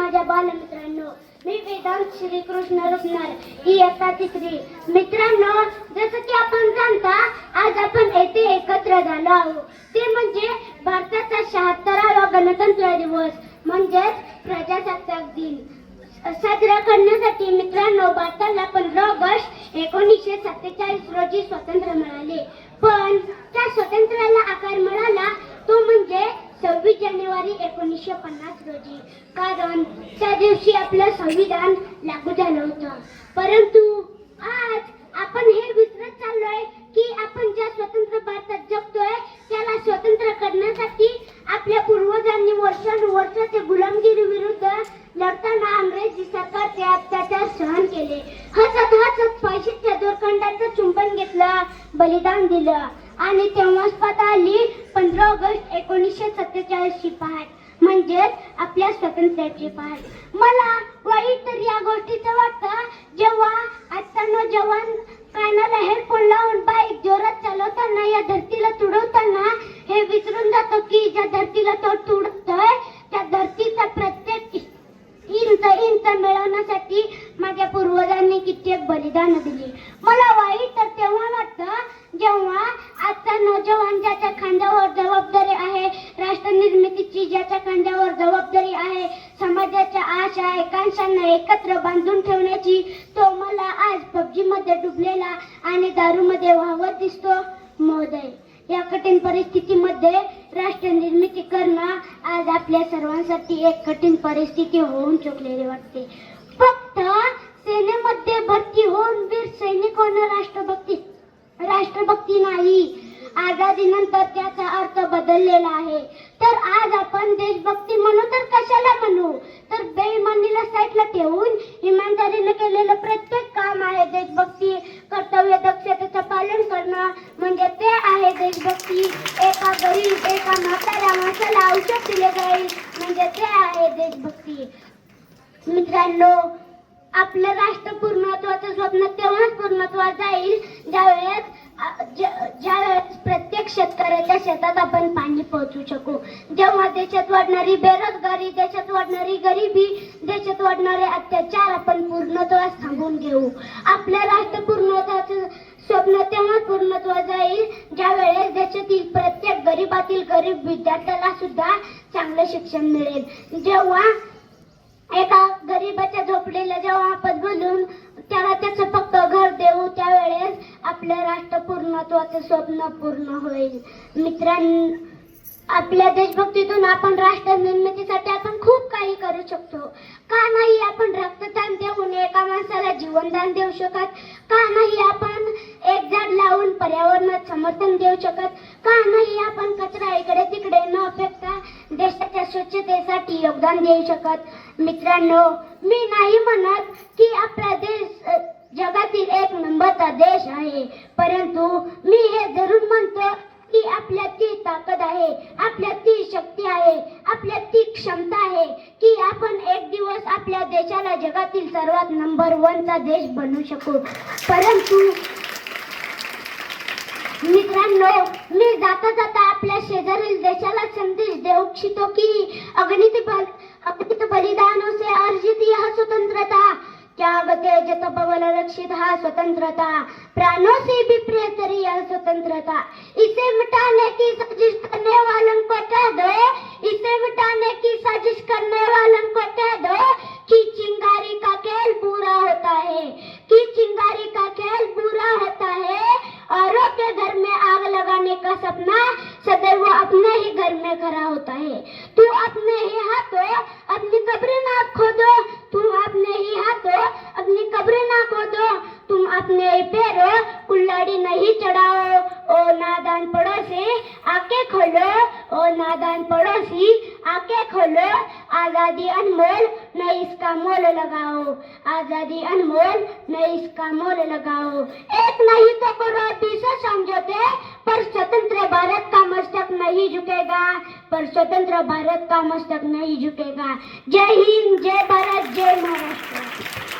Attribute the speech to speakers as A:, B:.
A: माझ्या बालमित्रांनो, मी वेदांत श्रीकृष्ण रुपनार इयत्ता तिसरी. मित्रांनो, जसं की आपण जाणता, आज आपण येथे एकत्र झालो आहोत ते म्हणजे भारताचा 76वा गणतंत्र दिवस म्हणजेच प्रजासत्ताक दिन साजरा करण्यासाठी. मित्रांनो, भारताला 15 ऑगस्ट 1947 रोजी स्वातंत्र्य मिळाले. पण त्या स्वातंत्र्याला आकार मिळाला तो म्हणजे 26 जानेवारी 1950 रोजी, कारण त्या दिवशी आपलं संविधान लागू झालं होतं. परंतु आज आपण हे विसरत चाललोय की आपण ज्या स्वतंत्र भारतात जगतोय त्याला स्वतंत्र करण्यासाठी आपल्या पूर्वजांनी वर्षानुवर्ष ते गुलामगिरी विरुद्ध लढताना इंग्रजी सरकारचे अत्याचार सहन केले. हसत पैशाच्या दोरखंडाचं चुंबन घेतलं, बलिदान दिलं आणि तेव्हाच पता आली 15 ऑगस्ट 1947 ची पहाट, म्हणजेच आपल्या स्वातंत्र्याची पहाट. मला वाईट तर या गोष्टीचं वाटतं जेव्हा आजचा जवान कानाला हेडफोन लावून बाईक जोरात चालवताना या धरतीला तुडवताना हे विसरून जातो की ज्या धरतीला तो तुडतोय त्या धरतीचा प्रत्येक इंच मिळवण्यासाठी माझ्या पूर्वजांनी कित्येक बलिदान दिली. मला वाईट तर तेव्हा वाटतं जेव्हा आजचा नौजवान ज्याच्या खांद्यावर जबाबदारी आहे, राष्ट्र निर्मितीची ज्याच्या खांद्यावर जबाबदारी आहे, समाजाच्या आशा आकांक्षांना एकत्र बांधून ठेवण्याची, तो मला आज पबजी मध्ये डुबलेला आणि दारूमध्ये वाहवत दिसतो. महोदय, या कठीण परिस्थितीमध्ये राष्ट्र निर्मिती करणं आज आपल्या सर्वांसाठी एक कठीण परिस्थिती होऊन चुकलेली वाटते. फक्त सेनेमध्ये भरती होऊन वीर सैनिक होणं राष्ट्रभक्ती नाही. आझादीनंतर त्याचा अर्थ बदललेला आहे. तर आज आपण देशभक्ती म्हणू तर कशाला म्हणू, तर बेईमानीला साईडला ठेवून इमानदारीने केलेलं प्रत्येक काम आहे देशभक्ती. कर्तव्य दक्षतेचं पालन करणं म्हणजे ते आहे देशभक्ती. एका गरीब एका म्हाताऱ्या माणसाला औषध दिले जाईल म्हणजे ते आहे देशभक्ती. मित्रांनो, आपलं राष्ट्र पूर्णत्वाचं स्वप्न तेव्हाच पूर्णत्वात जाईल ज्यावेळेस प्रत्येक शेतकऱ्याच्या शेतात आपण पाणी पोहोचू शकू, जेव्हा देशात वाढणारी बेरोजगारी, देशात वाढणारी गरिबी, देशात वाढणारे अत्याचार आपण पूर्णत्वास थांबवून घेऊ. आपल्या राष्ट्र पूर्णत्वाचं स्वप्न तेव्हा पूर्णत्वात जाईल ज्या वेळेस देशातील प्रत्येक गरीबातील गरीब विद्यार्थ्याला सुद्धा चांगलं शिक्षण मिळेल. जेव्हा एका गरीबाच्या झोपडीला जेव्हा आपण बोलून त्याला त्याचं फक्त घर देऊ त्यावेळेस आपलं राष्ट्र पूर्णत्वाचं स्वप्न पूर्ण होईल. मित्रांनो, आपल्या देशभक्तीतून आपण राष्ट्र निर्मितीसाठी आपण खूप काही करू शकतो. का नाही आपण रक्तदान देऊन एका माणसाला जीवनदान देऊ शकत? का नाही आपण एक झाड लावून पर्यावरणात समर्थन देऊ शकत? का नाही आपण कचरा इकडे तिकडे न फेकता देशाच्या स्वच्छतेसाठी योगदान देऊ शकत? मित्रांनो, मी नाही म्हणत की आपला देश जगातील 1 नंबरचा देश आहे, परंतु मी हे जरूर म्हणतो की आपल्यात ती ताकद आहे, आपल्यात ती शक्ती आहे, आपल्यात ती क्षमता आहे की आपण एक दिवस आपल्या देशाला जगातील सर्वात नंबर 1 चा देश बनवू शकू. परंतु मित्रांनो, मी जाता जाता आपल्या शेजारील देशाला संदेश देऊ इच्छितो की अगणित बलिदानों से अर्जित यह स्वतंत्रता त्याग तेज तपबल रक्षित हा स्वतंत्रता, प्राणों से भी प्रियतरी यह स्वतंत्रता. इसे मिटाने की साजिश करने वालों को कह दो, इसे मिटाने की साजिश करने वालों को कह दो कि चिंगारी का खेल बुरा होता है, कि चिंगारी का खेल बुरा होता है. औरों के घर में आग लगाने का सपना सदैव अपने ही घर में खरा होता है. तू अपने ही हाथों अपनी कब्र ना खोदो, तुम अपने ही हाथों अपनी कब्र ना खोदो, तुम अपने ही पैरों कुल्हाड़ी नहीं चढ़ाओ. ओ नादान पड़ोसी आंखें खोलो, ओ नादान पड़ोसी आंखें खोलो. आजादी अनमोल न इसका मोल लगाओ, आजादी अनमोल न इसका मोल लगाओ. एक नहीं तो करो 200 समझौते, पर स्वतंत्र भारत का मस्तक नहीं झुकेगा, पर स्वतंत्र भारत का मस्तक नहीं झुकेगा. जय हिंद, जय भारत, जय महाराष्ट्र.